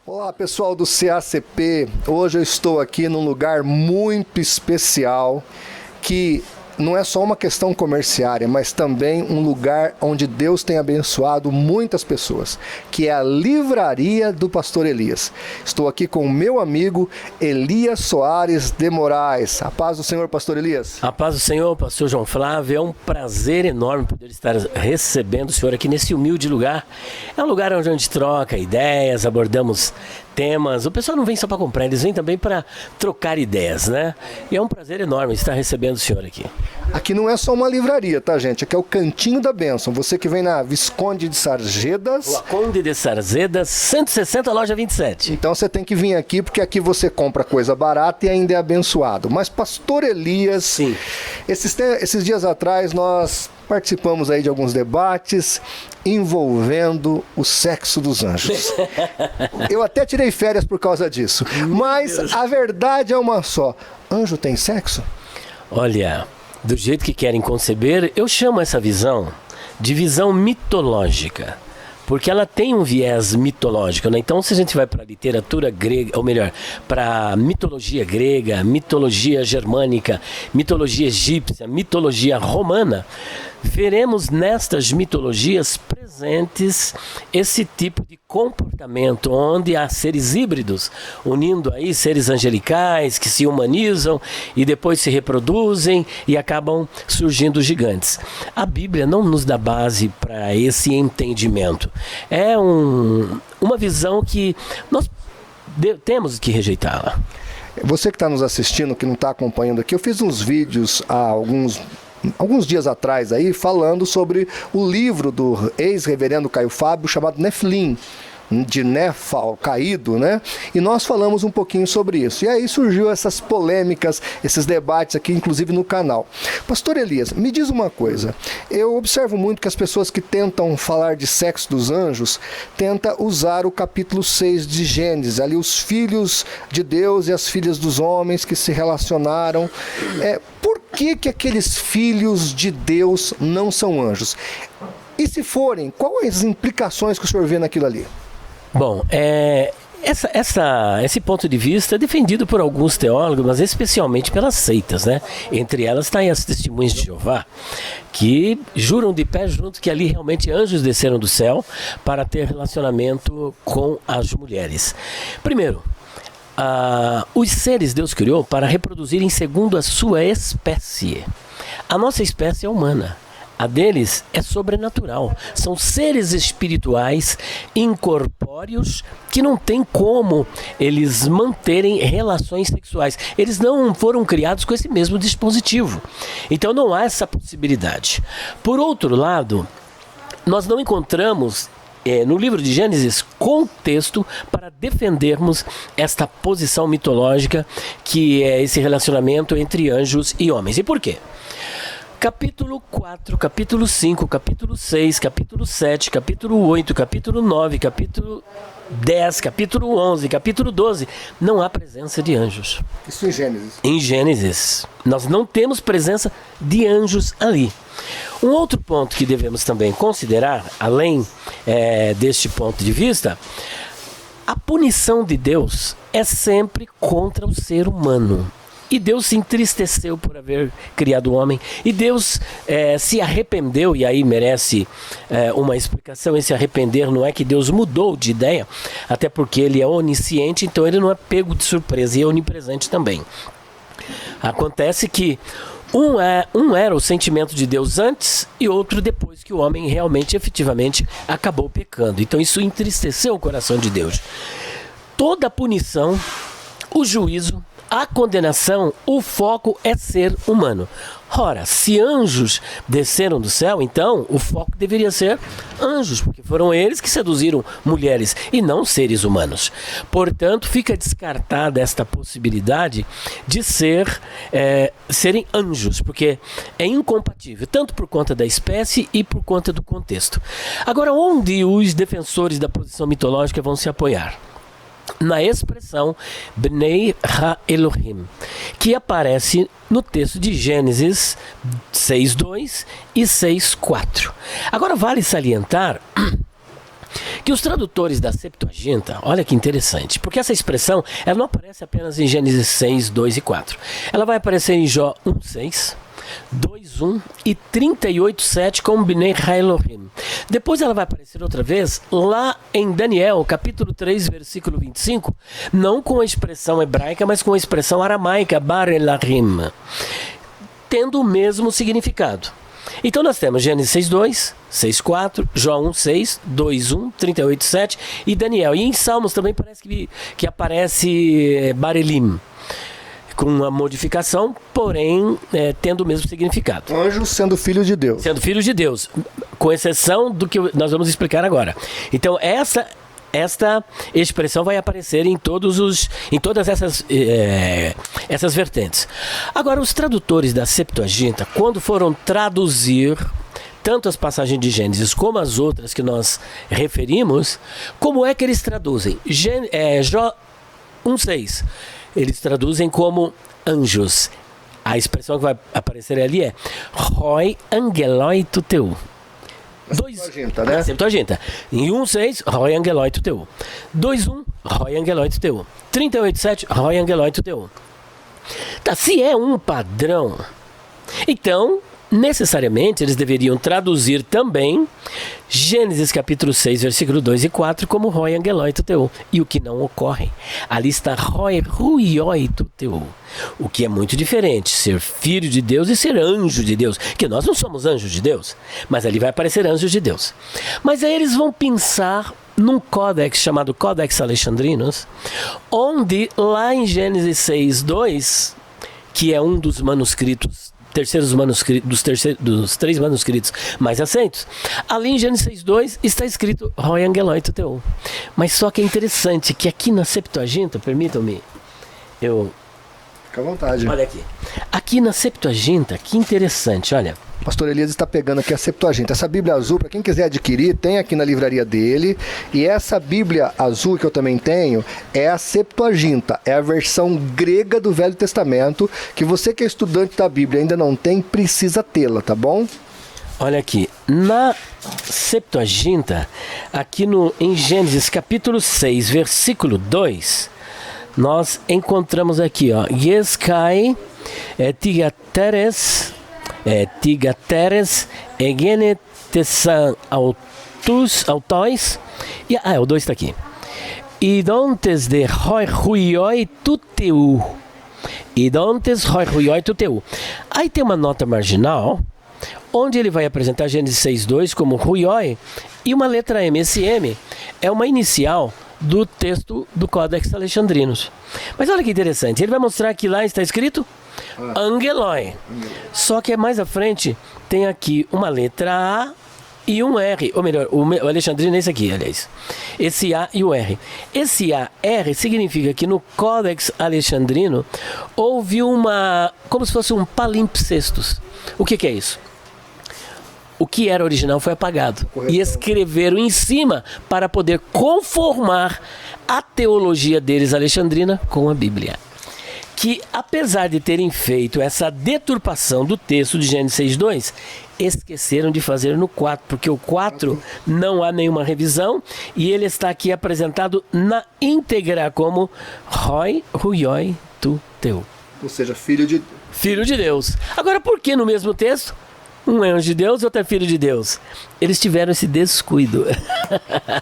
Olá pessoal do CACP, hoje eu estou aqui num lugar muito especial que não é só uma questão comerciária, mas também um lugar onde Deus tem abençoado muitas pessoas, que é a livraria do Pastor Elias. Estou aqui com o meu amigo Elias Soares de Moraes. A paz do Senhor, Pastor Elias. A paz do Senhor, Pastor João Flávio. É um prazer enorme poder estar recebendo o senhor aqui nesse humilde lugar. É um lugar onde a gente troca ideias, abordamos temas. O pessoal não vem só para comprar, eles vêm também para trocar ideias, né? E é um prazer enorme estar recebendo o senhor aqui. Aqui não é só uma livraria, tá, gente? Aqui é o Cantinho da Bênção. Você que vem na Visconde de Sarzedas. Rua Conde de Sarzedas, 160, loja 27. Então você tem que vir aqui, porque aqui você compra coisa barata e ainda é abençoado. Mas, Pastor Elias, sim, esses dias atrás nós participamos aí de alguns debates envolvendo o sexo dos anjos. Eu até tirei férias por causa disso. Mas a verdade é uma só. Anjo tem sexo? Olha, do jeito que querem conceber, eu chamo essa visão de visão mitológica. Porque ela tem um viés mitológico, né? Então, se a gente vai para a literatura grega, ou melhor, para a mitologia grega, mitologia germânica, mitologia egípcia, mitologia romana, veremos nestas mitologias presentes esse tipo de comportamento, onde há seres híbridos, unindo aí seres angelicais que se humanizam e depois se reproduzem e acabam surgindo gigantes. A Bíblia não nos dá base para esse entendimento. É uma visão que nós temos que rejeitá-la. Você que está nos assistindo, que não está acompanhando aqui, eu fiz uns vídeos há alguns dias atrás aí, falando sobre o livro do ex-reverendo Caio Fábio, chamado Nefilim, de Nefal, caído, né? E nós falamos um pouquinho sobre isso. E aí surgiu essas polêmicas, esses debates aqui, inclusive no canal. Pastor Elias, me diz uma coisa. Eu observo muito que as pessoas que tentam falar de sexo dos anjos, tentam usar o capítulo 6 de Gênesis, ali os filhos de Deus e as filhas dos homens que se relacionaram. Por que aqueles filhos de Deus não são anjos? E se forem, quais as implicações que o senhor vê naquilo ali? Bom, esse ponto de vista é defendido por alguns teólogos, mas especialmente pelas seitas, né? Entre elas está as Testemunhas de Jeová, que juram de pé junto que ali realmente anjos desceram do céu para ter relacionamento com as mulheres. Primeiro, os seres Deus criou para reproduzirem segundo a sua espécie. A nossa espécie é humana. A deles é sobrenatural. São seres espirituais, incorpóreos, que não tem como eles manterem relações sexuais. Eles não foram criados com esse mesmo dispositivo. Então não há essa possibilidade. Por outro lado, nós não encontramos no livro de Gênesis contexto para defendermos esta posição mitológica que é esse relacionamento entre anjos e homens. E por quê? Capítulo 4, capítulo 5, capítulo 6, capítulo 7, capítulo 8, capítulo 9, capítulo 10, capítulo 11, capítulo 12, não há presença de anjos. Isso em Gênesis. Em Gênesis. Nós não temos presença de anjos ali. Um outro ponto que devemos também considerar, além deste ponto de vista, a punição de Deus é sempre contra o ser humano. E Deus se entristeceu por haver criado o homem. E Deus se arrependeu, e aí merece uma explicação. Esse arrepender não é que Deus mudou de ideia, até porque ele é onisciente, então ele não é pego de surpresa e é onipresente também. Acontece que um era o sentimento de Deus antes e outro depois que o homem realmente, efetivamente, acabou pecando. Então isso entristeceu o coração de Deus. Toda a punição, o juízo, a condenação, o foco é ser humano. Ora, se anjos desceram do céu, então o foco deveria ser anjos, porque foram eles que seduziram mulheres e não seres humanos. Portanto, fica descartada esta possibilidade de serem anjos, porque é incompatível, tanto por conta da espécie e por conta do contexto. Agora, onde os defensores da posição mitológica vão se apoiar? Na expressão Bnei Ha-Elohim, que aparece no texto de Gênesis 6.2 e 6.4. Agora vale salientar que os tradutores da Septuaginta, olha que interessante, porque essa expressão ela não aparece apenas em Gênesis 6, 2 e 4. Ela vai aparecer em Jó 1, 6, 2:1 e 38:7 com Bnei Elohim. Depois ela vai aparecer outra vez lá em Daniel, capítulo 3, versículo 25, não com a expressão hebraica, mas com a expressão aramaica, Bar Elahim, tendo o mesmo significado. Então nós temos Gênesis 6:2, 6:4, Jó 1:6, 2:1, 38:7 e Daniel. E em Salmos também parece que aparece Barelim, com uma modificação, porém tendo o mesmo significado. Anjos sendo filhos de Deus. Sendo filhos de Deus, com exceção do que nós vamos explicar agora. Então esta expressão vai aparecer em todas essas vertentes. Agora, os tradutores da Septuaginta, quando foram traduzir tanto as passagens de Gênesis como as outras que nós referimos, como é que eles traduzem? Jó 1:6. Eles traduzem como anjos. A expressão que vai aparecer ali é Roi Angeloi Tuteu. Septuaginta, né? Septuaginta. Em 1:6, Roi Angeloi Tuteu. 2:1, Roi Angeloi Tuteu. 38:7, Roi Angeloi Tuteu. Tá, se é um padrão, então necessariamente eles deveriam traduzir também Gênesis capítulo 6, versículo 2 e 4 como Roi Angeloi Tuteu. E o que não ocorre. Ali está Roi Ruioi Tuteu. O que é muito diferente, ser filho de Deus e ser anjo de Deus. Que nós não somos anjos de Deus, mas ali vai aparecer anjos de Deus. Mas aí eles vão pensar num códex chamado Codex Alexandrinus, onde lá em Gênesis 6:2, que é um dos manuscritos dos três manuscritos mais aceitos, ali em Gênesis 6:2 está escrito Roi Angeloi Tuteu. Mas só que é interessante que aqui na Septuaginta, permitam-me, Fica à vontade. olha aqui. Aqui na Septuaginta, que interessante, olha. Pastor Elias está pegando aqui a Septuaginta. Essa Bíblia azul, para quem quiser adquirir, tem aqui na livraria dele. E essa Bíblia azul que eu também tenho é a Septuaginta. É a versão grega do Velho Testamento, que você que é estudante da Bíblia e ainda não tem, precisa tê-la, tá bom? Olha aqui, na Septuaginta, aqui em Gênesis capítulo 6, versículo 2, nós encontramos aqui, ó, Yeskai tigateres egenetesan autois, o 2 está aqui. Idontes de Roi Ruioi Tuteu. Idontes Roi Ruioi Tuteu. Aí tem uma nota marginal, onde ele vai apresentar Gênesis 6:2 como Ruioi e uma letra M. Esse M é uma inicial do texto do Codex Alexandrinus. Mas olha que interessante, ele vai mostrar que lá está escrito Angeloi. Só que mais à frente tem aqui uma letra A e um R. Ou melhor, o Alexandrino é esse aqui, aliás. Esse A e o R. Esse AR significa que no Codex Alexandrino houve como se fosse um palimpsestos. O que é isso? O que era original foi apagado. E escreveram em cima para poder conformar a teologia deles alexandrina com a Bíblia. Que apesar de terem feito essa deturpação do texto de Gênesis 6:2, esqueceram de fazer no 4, porque o 4 não há nenhuma revisão e ele está aqui apresentado na íntegra como Roi Ruioi Tuteu. Ou seja, filho de Deus. Agora, por que no mesmo texto um é anjo de Deus e outro é filho de Deus? Eles tiveram esse descuido.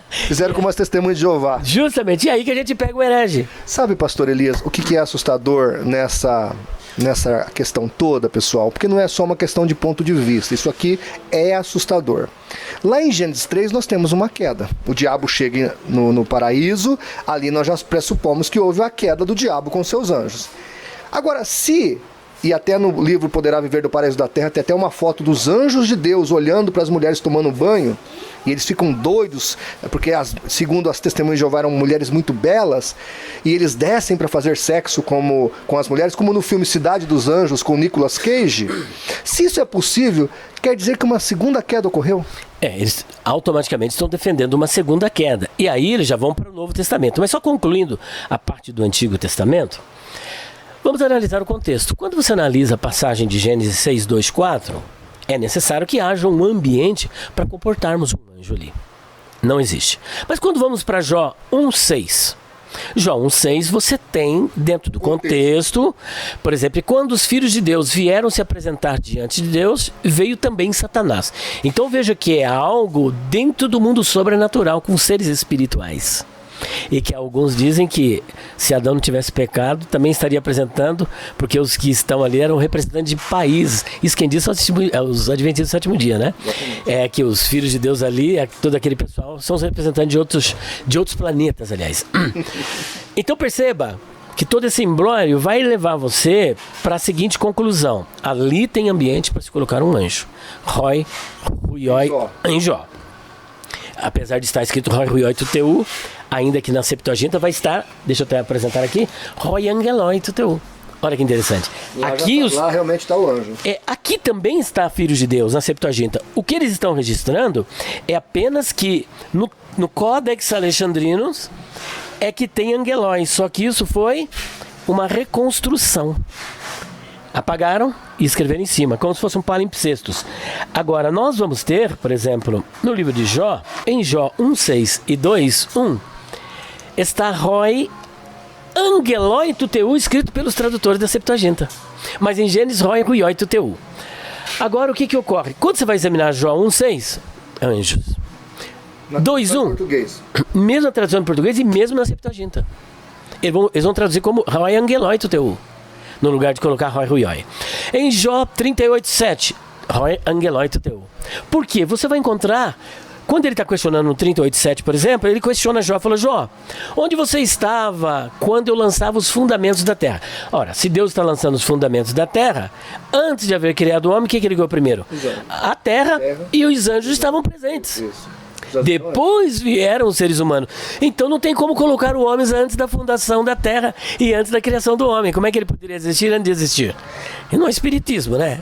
Fizeram como as testemunhas de Jeová. Justamente, e aí que a gente pega o herege. Sabe, pastor Elias, o que é assustador nessa questão toda, pessoal? Porque não é só uma questão de ponto de vista. Isso aqui é assustador. Lá em Gênesis 3 nós temos uma queda. O diabo chega no paraíso, ali nós já pressupomos que houve a queda do diabo com seus anjos. Agora, e até no livro Poderá Viver do Paraíso da Terra tem até uma foto dos anjos de Deus olhando para as mulheres tomando banho, e eles ficam doidos, porque segundo as testemunhas de Jeová eram mulheres muito belas, e eles descem para fazer sexo com as mulheres, como no filme Cidade dos Anjos com Nicolas Cage. Se isso é possível, quer dizer que uma segunda queda ocorreu? Eles automaticamente estão defendendo uma segunda queda, e aí eles já vão para o Novo Testamento. Mas só concluindo a parte do Antigo Testamento, vamos analisar o contexto. Quando você analisa a passagem de Gênesis 6:2, 4, é necessário que haja um ambiente para comportarmos um anjo ali. Não existe. Mas quando vamos para Jó 1,6... Jó 1,6 você tem dentro do contexto, por exemplo, quando os filhos de Deus vieram se apresentar diante de Deus, veio também Satanás. Então veja que é algo dentro do mundo sobrenatural, com seres espirituais. E que alguns dizem que se Adão não tivesse pecado, também estaria apresentando, porque os que estão ali eram representantes de países. Isso quem diz são os adventistas do sétimo dia, né? É que os filhos de Deus ali, todo aquele pessoal, são os representantes de outros planetas, aliás. Então perceba que todo esse imbróglio vai levar você para a seguinte conclusão. Ali tem ambiente para se colocar um anjo. Roi, Ruioi, em Jó. Apesar de estar escrito Roi, Ruioi, Tuteu, ainda que na Septuaginta vai estar, deixa eu até apresentar aqui, Roi, Angeloi, Tuteu. Olha que interessante. Aqui lá realmente está o anjo. Aqui também está Filhos de Deus, na Septuaginta. O que eles estão registrando é apenas que no Codex Alexandrinus é que tem Angeloi, só que isso foi uma reconstrução. Apagaram e escreveram em cima, como se fossem palimpsestos. Agora, nós vamos ter, por exemplo, no livro de Jó, em Jó 1,6 e 2,1, está Roi Angeloi Tuteu, escrito pelos tradutores da Septuaginta. Mas em Gênesis, Roi Ruioi Tuteu. Agora, o que ocorre? Quando você vai examinar Jó 1,6, anjos. 2,1, mesma tradução em português e mesmo na Septuaginta. Eles vão traduzir como Roi Angeloi Tuteu, no lugar de colocar Roi Ruioi. Em Jó 38,7, Roi Angeloi Tuteu. Por quê? Você vai encontrar, quando ele está questionando no 38,7, por exemplo, ele questiona Jó, fala: Jó, onde você estava quando eu lançava os fundamentos da terra? Ora, se Deus está lançando os fundamentos da terra, antes de haver criado o homem, o que ele criou primeiro? A terra e os anjos estavam presentes. Isso. Depois vieram os seres humanos. Então não tem como colocar o homem antes da fundação da terra e antes da criação do homem. Como é que ele poderia existir antes de existir? E não é espiritismo, né?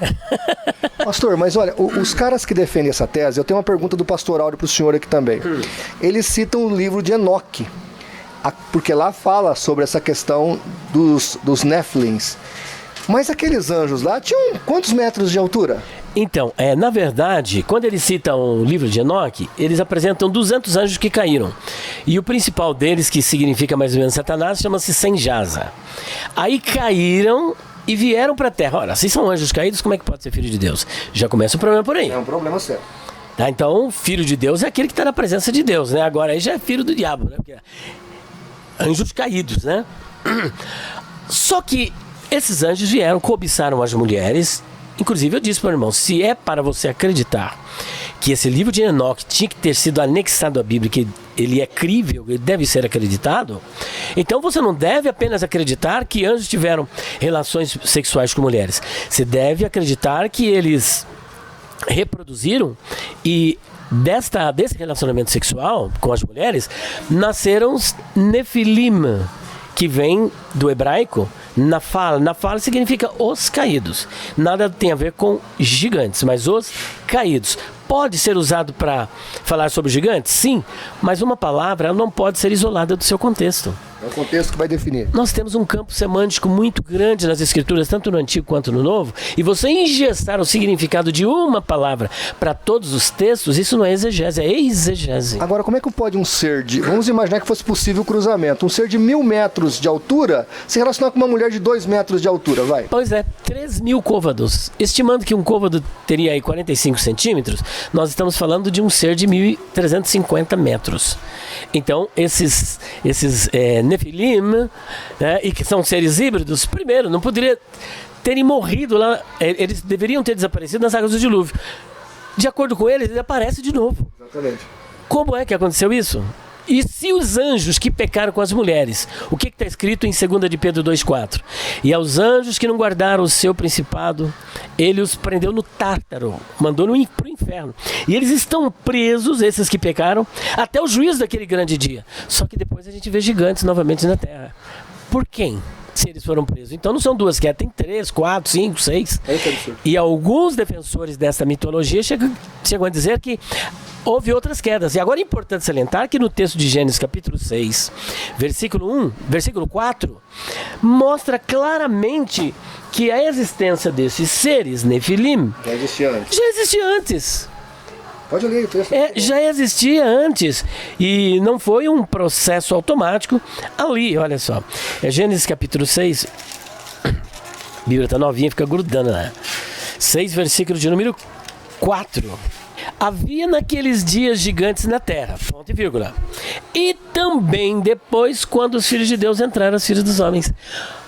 Pastor, mas olha, os caras que defendem essa tese, eu tenho uma pergunta do pastor Áureo para o senhor aqui também. Eles citam o livro de Enoque, porque lá fala sobre essa questão dos Nephilims. Mas aqueles anjos lá tinham quantos metros de altura? Então, na verdade, quando eles citam o livro de Enoque, eles apresentam 200 anjos que caíram. E o principal deles, que significa mais ou menos Satanás, chama-se Senjasa. Aí caíram e vieram para a terra. Ora, se são anjos caídos, como é que pode ser filho de Deus? Já começa o problema por aí. É um problema sério. Tá, então, filho de Deus é aquele que está na presença de Deus, né? Agora aí já é filho do diabo, né? Porque anjos caídos, né? Só que esses anjos vieram, cobiçaram as mulheres. Inclusive eu disse para o irmão, se é para você acreditar que esse livro de Enoque tinha que ter sido anexado à Bíblia, que ele é crível, ele deve ser acreditado, então você não deve apenas acreditar que anjos tiveram relações sexuais com mulheres. Você deve acreditar que eles reproduziram e desse relacionamento sexual com as mulheres nasceram os Nefilim, que vem do hebraico Nafal. Nafal significa os caídos. Nada tem a ver com gigantes, mas os caídos. Pode ser usado para falar sobre gigantes? Sim, mas uma palavra não pode ser isolada do seu contexto. É o contexto que vai definir. Nós temos um campo semântico muito grande nas escrituras, tanto no Antigo quanto no Novo, e você engessar o significado de uma palavra para todos os textos, isso não é exegese, é exegese. Agora, como é que pode um ser de... Vamos imaginar que fosse possível o cruzamento. Um ser de 1.000 metros de altura se relacionar com uma mulher de 2 metros de altura, vai? Pois é, 3.000 côvados. Estimando que um côvado teria aí 45 centímetros, nós estamos falando de um ser de 1.350 metros. Então, esses Nefilim, né, e que são seres híbridos, primeiro, não poderia terem morrido lá, eles deveriam ter desaparecido nas águas do dilúvio. De acordo com eles, ele aparece de novo. Exatamente. Como é que aconteceu isso? E se os anjos que pecaram com as mulheres, o que está escrito em 2 de Pedro 2,4? E aos anjos que não guardaram o seu principado, ele os prendeu no Tártaro, mandou para o inferno. E eles estão presos, esses que pecaram, até o juízo daquele grande dia. Só que depois a gente vê gigantes novamente na terra. Por quem? Se eles foram presos. Então não são 2 quedas, tem 3, 4, 5, 6. E alguns defensores dessa mitologia chegam a dizer que houve outras quedas. E agora é importante salientar que no texto de Gênesis capítulo 6, versículo 4, mostra claramente que a existência desses seres Nefilim já existia antes. Já existia antes. Pode ler o texto. Já existia antes e não foi um processo automático ali, olha só. É Gênesis capítulo 6, a Bíblia está novinha, fica grudando, né? 6, versículo de número 4. Havia naqueles dias gigantes na terra, ponto e vírgula. E também depois, quando os filhos de Deus entraram, os filhos dos homens.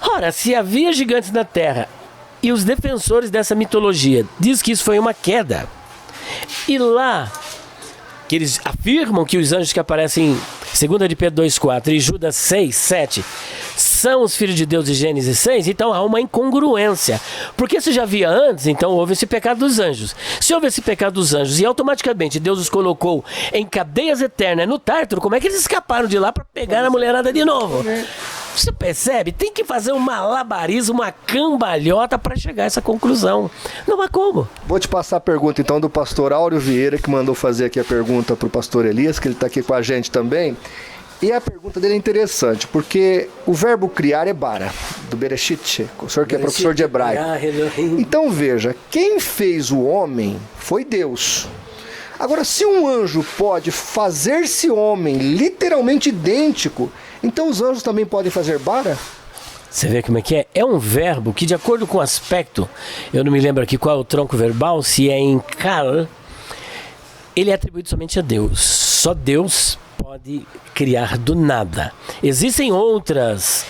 Ora, se havia gigantes na terra, e os defensores dessa mitologia diz que isso foi uma queda, e lá, que eles afirmam que os anjos que aparecem em 2 de Pedro 2,4 e Judas 6, 7 são os filhos de Deus de Gênesis 6, então há uma incongruência. Porque se já havia antes, então houve esse pecado dos anjos. Se houve esse pecado dos anjos e automaticamente Deus os colocou em cadeias eternas no Tártaro, como é que eles escaparam de lá para pegar a mulherada de novo? Você percebe? Tem que fazer um malabarismo, uma cambalhota para chegar a essa conclusão. Não há como. Vou te passar a pergunta então do pastor Áureo Vieira, que mandou fazer aqui a pergunta para o pastor Elias, que ele está aqui com a gente também. E a pergunta dele é interessante, porque o verbo criar é bara, do Bereshit, o senhor que é professor de hebraico. Então veja, quem fez o homem foi Deus. Agora, se um anjo pode fazer-se homem literalmente idêntico, então os anjos também podem fazer bara? Você vê como é que é? É um verbo que, de acordo com o aspecto, eu não me lembro aqui qual é o tronco verbal, se é em kal, ele é atribuído somente a Deus. Só Deus pode criar do nada. Existem outros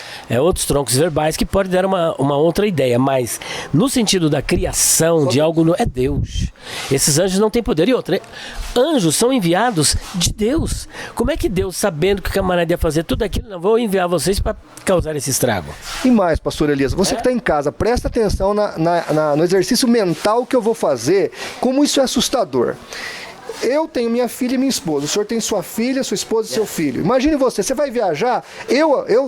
troncos verbais que podem dar uma outra ideia, mas no sentido da criação de algo, é Deus. Esses anjos não têm poder. E outra, anjos são enviados de Deus. Como é que Deus, sabendo que o camarada ia fazer tudo aquilo, não vou enviar vocês para causar esse estrago? E mais, pastor Elias, você que está em casa, presta atenção no exercício mental que eu vou fazer, como isso é assustador. Eu tenho minha filha e minha esposa. O senhor tem sua filha, sua esposa e seu filho. Imagine você vai viajar.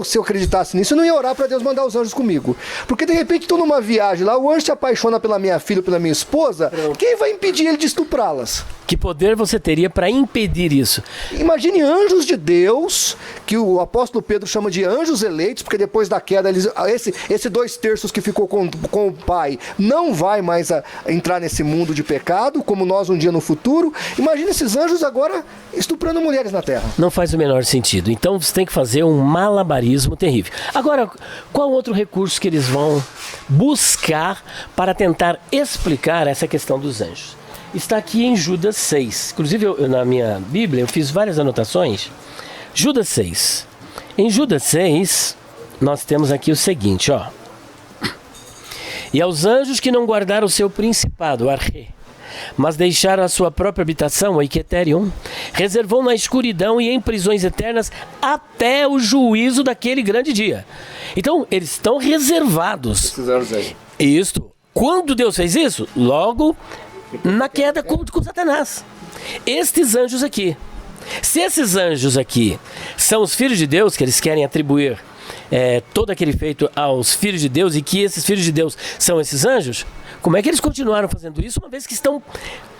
Se eu acreditasse nisso, eu não ia orar para Deus mandar os anjos comigo. Porque de repente estou numa viagem lá, o anjo se apaixona pela minha filha ou pela minha esposa. Quem vai impedir ele de estuprá-las? Que poder você teria para impedir isso? Imagine anjos de Deus, que o apóstolo Pedro chama de anjos eleitos, porque depois da queda, esse 2/3 que ficou com o pai não vai mais entrar nesse mundo de pecado, como nós um dia no futuro. Imagine esses anjos agora estuprando mulheres na terra. Não faz o menor sentido. Então você tem que fazer um malabarismo terrível. Agora, qual outro recurso que eles vão buscar para tentar explicar essa questão dos anjos? Está aqui em Judas 6. Inclusive, na minha Bíblia, eu fiz várias anotações. Judas 6. Em Judas 6, nós temos aqui o seguinte, ó. E aos anjos que não guardaram o seu principado, o arche, mas deixaram a sua própria habitação, o Iketerion, reservou na escuridão e em prisões eternas até o juízo daquele grande dia. Então, eles estão reservados. Esses anjos aí. Isto. Quando Deus fez isso? Logo na queda com Satanás. Estes anjos aqui. Se esses anjos aqui são os filhos de Deus, que eles querem atribuir todo aquele feito aos filhos de Deus, e que esses filhos de Deus são esses anjos, como é que eles continuaram fazendo isso, uma vez que estão...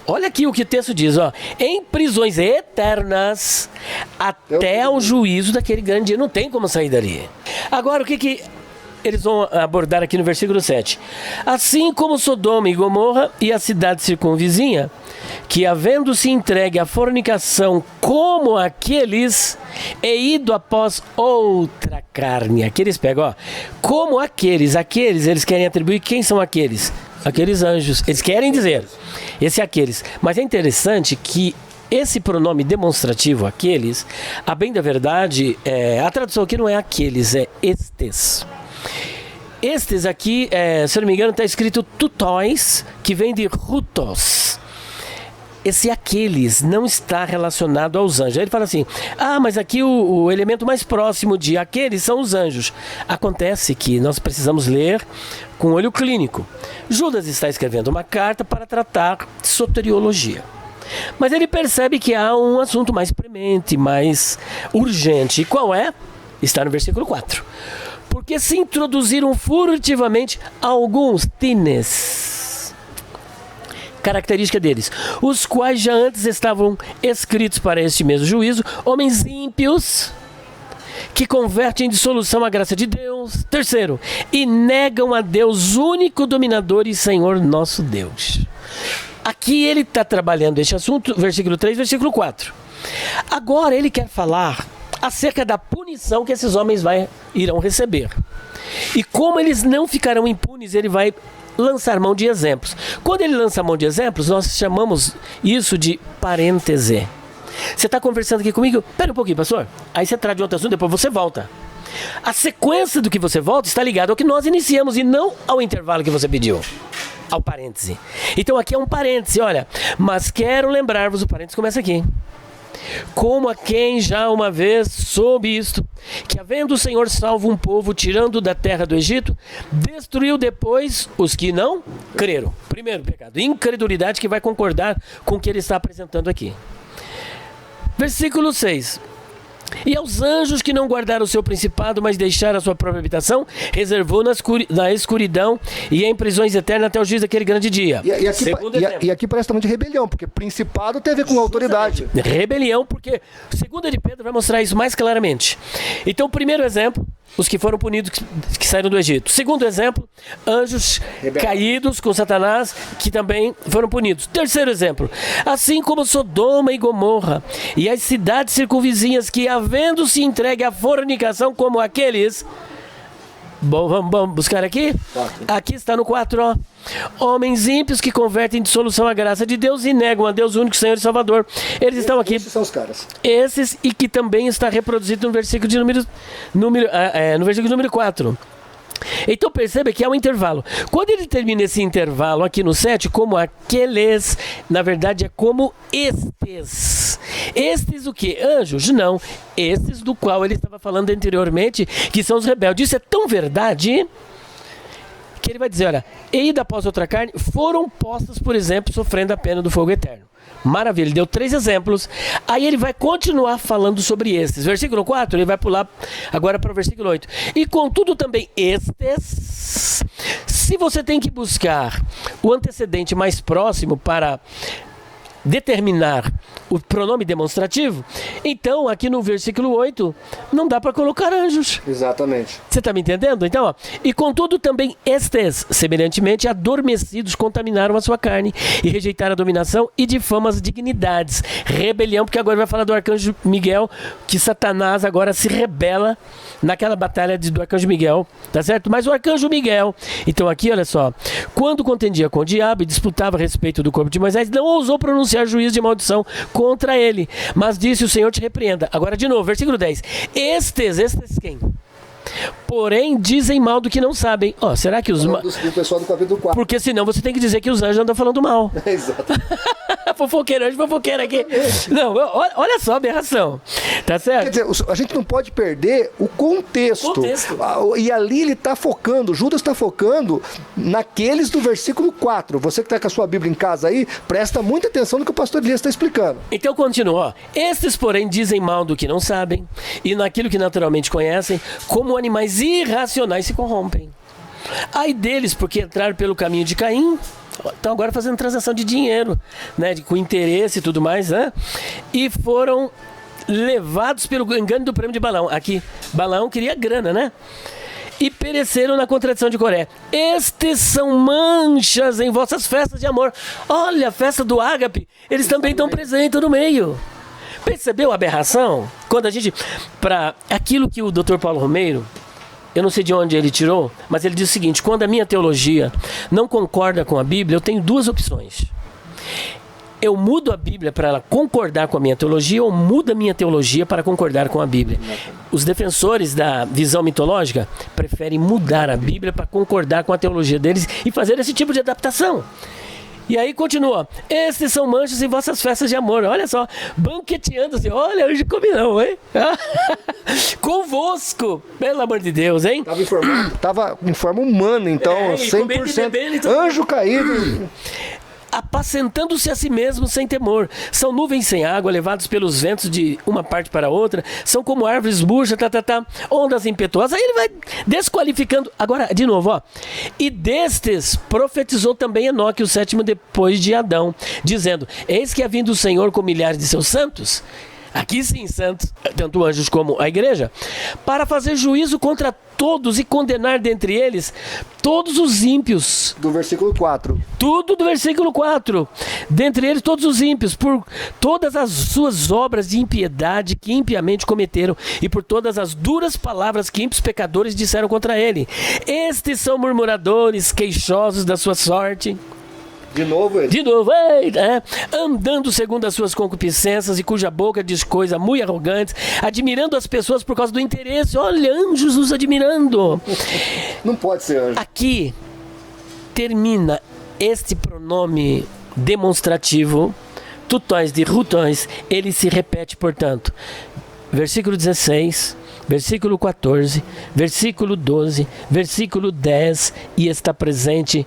Olha aqui o que o texto diz, ó. Em prisões eternas até o juízo daquele grande dia. Não tem como sair dali. Agora, o que eles vão abordar aqui no versículo 7. Assim como Sodoma e Gomorra e a cidade circunvizinha, que havendo-se entregue à fornicação como aqueles, e ido após outra carne. Aqui eles pegam, ó. Como aqueles, eles querem atribuir quem são aqueles? Aqueles anjos. Eles querem dizer, esse é aqueles. Mas é interessante que esse pronome demonstrativo, aqueles, a bem da verdade, a tradução aqui não é aqueles, é estes. Estes aqui, se eu não me engano, está escrito tutóis, que vem de rutos. Esse aqueles não está relacionado aos anjos. Aí ele fala assim, mas aqui o elemento mais próximo de aqueles são os anjos. Acontece que nós precisamos ler com olho clínico. Judas está escrevendo uma carta para tratar de soteriologia. Mas ele percebe que há um assunto mais premente, mais urgente. E qual é? Está no versículo 4. Porque se introduziram furtivamente alguns tines, característica deles, os quais já antes estavam escritos para este mesmo juízo, homens ímpios, que convertem em dissolução a graça de Deus. Terceiro, e negam a Deus, único dominador e Senhor nosso Deus. Aqui ele está trabalhando este assunto, versículo 3, versículo 4. Agora ele quer falar acerca da punição que esses homens irão receber. E como eles não ficarão impunes, ele vai lançar mão de exemplos. Quando ele lança mão de exemplos, nós chamamos isso de parêntese. Você está conversando aqui comigo? Espera um pouquinho, pastor. Aí você traz de outro assunto, depois você volta. A sequência do que você volta está ligada ao que nós iniciamos e não ao intervalo que você pediu. Ao parêntese. Então aqui é um parêntese, olha. Mas quero lembrar-vos, o parêntese começa aqui. Como a quem já uma vez soube isto, que havendo o Senhor salvo um povo, tirando da terra do Egito, destruiu depois os que não creram. Primeiro pecado, incredulidade, que vai concordar com o que ele está apresentando aqui. Versículo 6. E aos anjos que não guardaram o seu principado, mas deixaram a sua própria habitação, reservou na escuridão e em prisões eternas até o juízo daquele grande dia. E aqui parece também de rebelião, porque principado tem a ver com autoridade. Rebelião, porque segunda de Pedro vai mostrar isso mais claramente. Então, primeiro exemplo, os que foram punidos, que saíram do Egito. Segundo exemplo, anjos caídos com Satanás, que também foram punidos. Terceiro exemplo, assim como Sodoma e Gomorra e as cidades circunvizinhas que, havendo-se entregue à fornicação como aqueles... Bom, vamos buscar aqui? 4. Aqui está no 4, ó. Homens ímpios que convertem em dissolução a graça de Deus e negam a Deus, o único Senhor e Salvador. Eles estão aqui. Esses são os caras. Esses, e que também está reproduzido no versículo de no versículo número 4. Então perceba que há um intervalo. Quando ele termina esse intervalo aqui no 7, como aqueles, na verdade é como estes. Estes o quê? Anjos? Não. Estes do qual ele estava falando anteriormente, que são os rebeldes. Isso é tão verdade que ele vai dizer, olha, e da após outra carne, foram postos, por exemplo, sofrendo a pena do fogo eterno. Maravilha, ele deu 3 exemplos. Aí ele vai continuar falando sobre estes. Versículo 4, ele vai pular agora para o versículo 8. E contudo também estes, se você tem que buscar o antecedente mais próximo para determinar o pronome demonstrativo, então aqui no versículo 8 não dá para colocar anjos. Exatamente. Você está me entendendo? Então, ó, e contudo também estes, semelhantemente adormecidos, contaminaram a sua carne e rejeitaram a dominação e difamam as dignidades. Rebelião, porque agora vai falar do arcanjo Miguel, que Satanás agora se rebela naquela batalha do arcanjo Miguel, tá certo? Mas o arcanjo Miguel, então aqui olha só, quando contendia com o diabo e disputava a respeito do corpo de Moisés, não ousou pronunciar juízo de maldição contra ele, mas disse: o Senhor te repreenda. Agora de novo, versículo 10. Estes quem? Porém, dizem mal do que não sabem. Ó, será que os... do pessoal do capítulo 4. Porque senão você tem que dizer que os anjos andam falando mal. Exato. Fofoqueiro, anjo fofoqueiro aqui. Não, olha só a aberração. Tá certo? Quer dizer, a gente não pode perder o contexto. E ali ele está focando, Judas está focando naqueles do versículo 4. Você que está com a sua Bíblia em casa aí, presta muita atenção no que o pastor Elias está explicando. Então continua, ó. Estes, porém, dizem mal do que não sabem, e naquilo que naturalmente conhecem, como animais irracionais se corrompem. Ai deles, porque entraram pelo caminho de Caim, estão agora fazendo transação de dinheiro, né, com interesse e tudo mais, né? E foram levados pelo engano do prêmio de Balaão. Aqui, Balaão queria grana, né? E pereceram na contradição de Coré. Estes são manchas em vossas festas de amor. Olha, a festa do ágape, eles também estão presentes no meio. Percebeu a aberração? Quando a gente... Para aquilo que o Dr. Paulo Romeiro, eu não sei de onde ele tirou, mas ele diz o seguinte: quando a minha teologia não concorda com a Bíblia, eu tenho 2 opções. Eu mudo a Bíblia para ela concordar com a minha teologia, ou mudo a minha teologia para concordar com a Bíblia. Os defensores da visão mitológica preferem mudar a Bíblia para concordar com a teologia deles e fazer esse tipo de adaptação. E aí continua: estes são manchas em vossas festas de amor. Olha só, banqueteando-se. Olha, hoje combinão, hein? Convosco, pelo amor de Deus, hein? Tava em forma humana, então, 100%. Anjo caído. Apacentando-se a si mesmo sem temor. São nuvens sem água, levados pelos ventos de uma parte para outra. São como árvores murchas, ondas impetuosas. Aí ele vai desqualificando. Agora, de novo, ó. E destes profetizou também Enoque, o 7º depois de Adão, dizendo: eis que havendo o Senhor com milhares de seus santos. aqui sim, santos, tanto anjos como a igreja, para fazer juízo contra todos e condenar dentre eles todos os ímpios. Do versículo 4. Tudo do versículo 4. Dentre eles todos os ímpios, por todas as suas obras de impiedade que impiamente cometeram e por todas as duras palavras que ímpios pecadores disseram contra ele. Estes são murmuradores, queixosos da sua sorte. De novo ele. De novo, andando segundo as suas concupiscências e cuja boca diz coisas muito arrogantes, admirando as pessoas por causa do interesse. Olha, anjos os admirando. Não pode ser anjo. Aqui termina este pronome demonstrativo, tutões de rutões, ele se repete, portanto, versículo 16, versículo 14, versículo 12, versículo 10 e está presente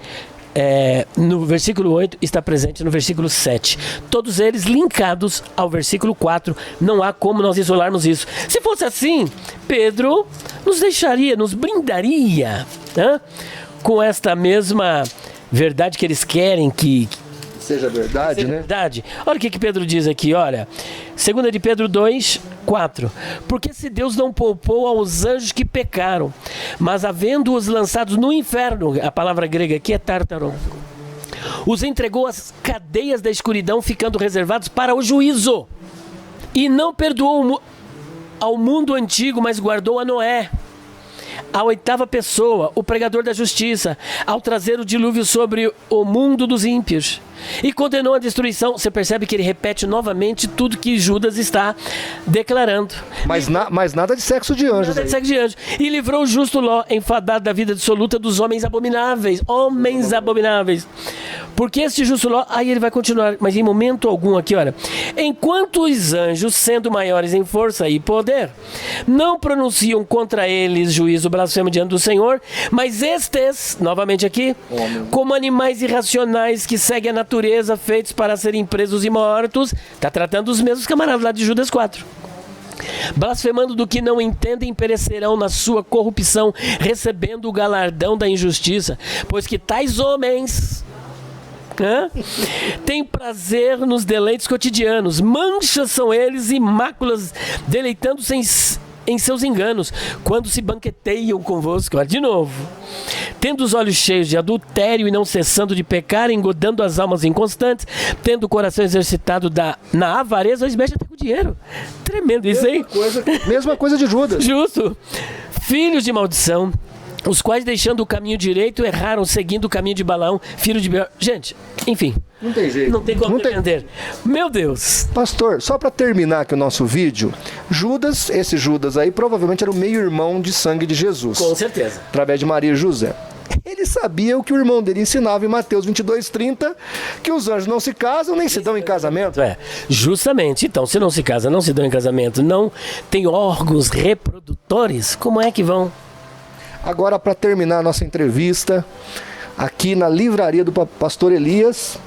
no versículo 8, está presente no versículo 7. Todos eles linkados ao versículo 4. Não há como nós isolarmos isso. Se fosse assim, Pedro nos brindaria com esta mesma verdade que eles querem que seja verdade, né? Verdade. Olha o que Pedro diz aqui, olha. 2 de Pedro 2, 4. Porque se Deus não poupou aos anjos que pecaram, mas havendo-os lançados no inferno, a palavra grega aqui é tártaro, os entregou às cadeias da escuridão, ficando reservados para o juízo. E não perdoou ao mundo antigo, mas guardou a Noé, a oitava pessoa, o pregador da justiça, ao trazer o dilúvio sobre o mundo dos ímpios. E condenou a destruição. Você percebe que ele repete novamente tudo que Judas está declarando. Mas nada de sexo de anjos. Nada de sexo de anjos. E livrou o justo Ló, enfadado da vida dissoluta dos homens abomináveis. Homens abomináveis. Porque este justo Ló, aí ele vai continuar, mas em momento algum aqui, olha. Enquanto os anjos, sendo maiores em força e poder, não pronunciam contra eles juízo blasfemo diante do Senhor, mas estes, novamente aqui, como animais irracionais que seguem a natureza, feitos para serem presos e mortos, está tratando os mesmos camaradas lá de Judas 4. Blasfemando do que não entendem, perecerão na sua corrupção, recebendo o galardão da injustiça, pois que tais homens têm prazer nos deleites cotidianos, manchas são eles e máculas, deleitando-se em seus enganos, quando se banqueteiam convosco. Olha, de novo, tendo os olhos cheios de adultério e não cessando de pecar, engodando as almas inconstantes, tendo o coração exercitado na avareza, eles mexem até com dinheiro. Tremendo isso, hein? Mesma coisa de Judas. Justo. Filhos de maldição, os quais, deixando o caminho direito, erraram, seguindo o caminho de Balaão, filho de Beor. Gente, enfim. Não tem jeito. Não tem como entender. Meu Deus. Pastor, só para terminar aqui o nosso vídeo, esse Judas aí provavelmente era o meio-irmão de sangue de Jesus. Com certeza. Através de Maria e José. Ele sabia o que o irmão dele ensinava em Mateus 22:30, que os anjos não se casam nem se dão em casamento. Justamente. Então, se não se casa, não se dão em casamento, não tem órgãos reprodutores, como é que vão? Agora, para terminar a nossa entrevista, aqui na livraria do Pastor Elias,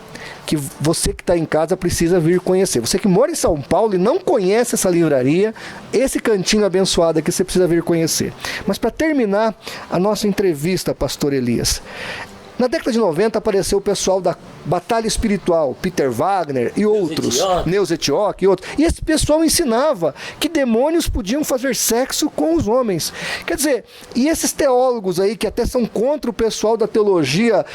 que você que está em casa precisa vir conhecer. Você que mora em São Paulo e não conhece essa livraria, esse cantinho abençoado aqui você precisa vir conhecer. Mas para terminar a nossa entrevista, Pastor Elias, na década de 90 apareceu o pessoal da Batalha Espiritual, Peter Wagner e outros, Neus Etioque e outros. E esse pessoal ensinava que demônios podiam fazer sexo com os homens. Quer dizer, e esses teólogos aí que até são contra o pessoal da teologia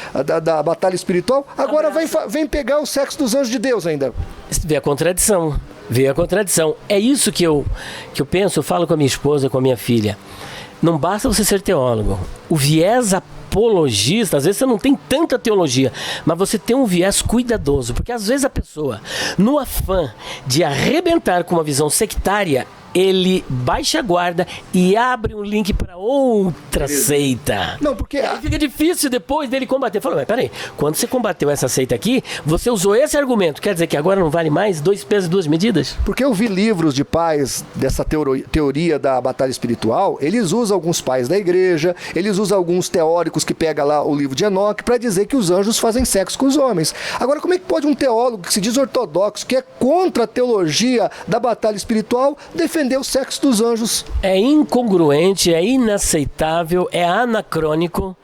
da Batalha Espiritual, agora vem pegar o sexo dos anjos de Deus ainda. Vê a contradição. É isso que eu penso, eu falo com a minha esposa, com a minha filha. Não basta você ser teólogo. O viés apologista, às vezes você não tem tanta teologia, mas você tem um viés cuidadoso, porque às vezes a pessoa, no afã de arrebentar com uma visão sectária, ele baixa a guarda e abre um link para outra seita. Não, porque aí fica difícil depois dele combater. Fala, mas peraí, quando você combateu essa seita aqui, você usou esse argumento, quer dizer que agora não vale mais 2 pesos e 2 medidas? Porque eu vi livros de pais dessa teoria da batalha espiritual, eles usam alguns pais da igreja, eles usam alguns teóricos que pegam lá o livro de Enoque para dizer que os anjos fazem sexo com os homens. Agora, como é que pode um teólogo que se diz ortodoxo, que é contra a teologia da batalha espiritual, defender o sexo dos anjos? É incongruente, é inaceitável, é anacrônico,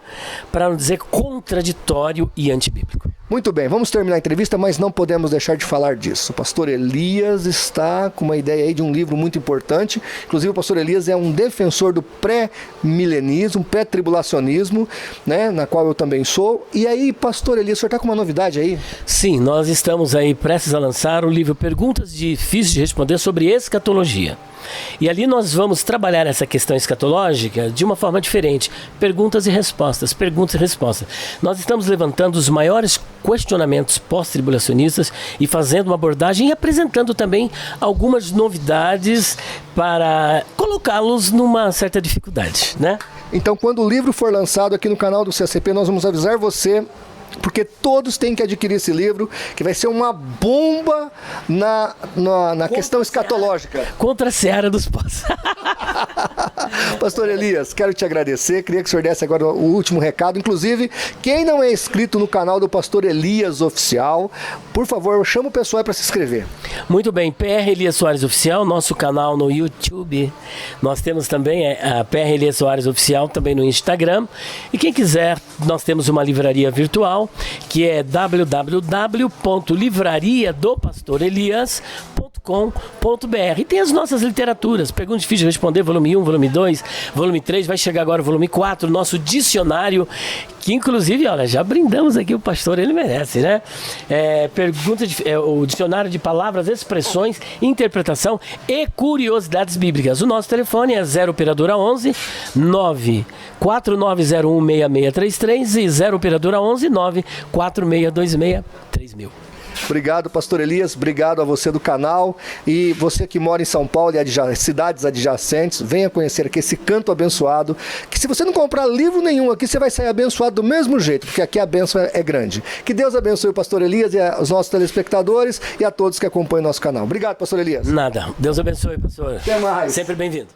para não dizer contraditório e antibíblico. Muito bem, vamos terminar a entrevista, mas não podemos deixar de falar disso. O pastor Elias está com uma ideia aí de um livro muito importante. Inclusive, o pastor Elias é um defensor do pré-milenismo, pré-tribulacionismo, né, na qual eu também sou. E aí, pastor Elias, o senhor está com uma novidade aí? Sim, nós estamos aí prestes a lançar o livro Perguntas Difíceis de Responder sobre Escatologia. E ali nós vamos trabalhar essa questão escatológica de uma forma diferente. Perguntas e respostas, perguntas e respostas. Nós estamos levantando os maiores questionamentos pós-tribulacionistas e fazendo uma abordagem e apresentando também algumas novidades para colocá-los numa certa dificuldade, né? Então, quando o livro for lançado aqui no canal do CACP, nós vamos avisar você, porque todos têm que adquirir esse livro, que vai ser uma bomba na questão escatológica. Contra a seara dos pós. Pastor Elias, quero te agradecer, queria que o senhor desse agora o último recado. Inclusive, quem não é inscrito no canal do Pastor Elias Oficial, por favor, chama o pessoal para se inscrever. Muito bem, PR Elias Soares Oficial, nosso canal no YouTube. Nós temos também a PR Elias Soares Oficial, também no Instagram. E quem quiser, nós temos uma livraria virtual, que é www.livrariadopastorelias.com.br. E tem as nossas literaturas, Perguntas Difíceis de Responder, volume 1, volume 2, volume 3, vai chegar agora o volume 4, nosso dicionário, que inclusive, olha, já brindamos aqui o pastor, ele merece, né? O dicionário de palavras, expressões, interpretação e curiosidades bíblicas. O nosso telefone é 0 operadora 11 94901 6633 e 0 operadora 11 94626 3000. Obrigado, pastor Elias, obrigado a você do canal, e você que mora em São Paulo e cidades adjacentes, venha conhecer aqui esse canto abençoado, que se você não comprar livro nenhum aqui, você vai sair abençoado do mesmo jeito, porque aqui a bênção é grande. Que Deus abençoe o pastor Elias e os nossos telespectadores e a todos que acompanham o nosso canal. Obrigado, pastor Elias. Nada, Deus abençoe, pastor. Até mais. Sempre bem-vindo.